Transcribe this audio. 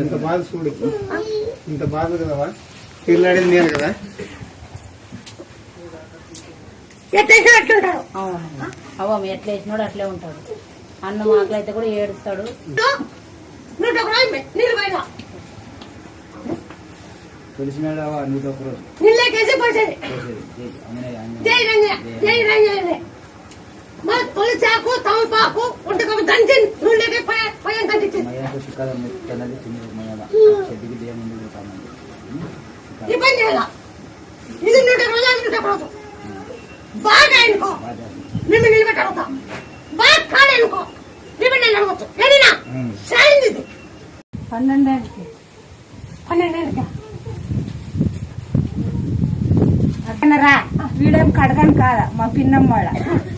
ఇంత బాధ చూడు, ఇంత బాధ కదా పిల్లాడేది నేను కదా. ఎట్లా వేసినాడు అట్లే ఉంటాడు. అన్నం ఆకలి అయితే కూడా ఏడుస్తాడు. తెలిసినాడు తొలిచాకు తమపాకు ఒంటికి దంచి నూనెకి పోయాను దంచి ఇబ్బంది ఇది 100 రోజులు బాగా అనుకో మేము నిలబెట్టి అడుగుతాం. బాగా కాదు అనుకో నిలబెట్టి అడగచ్చు. ఏడినా సాయింది 12 రా వీడేం కడగని కాదా మా పిన్నమ్మ వాళ్ళ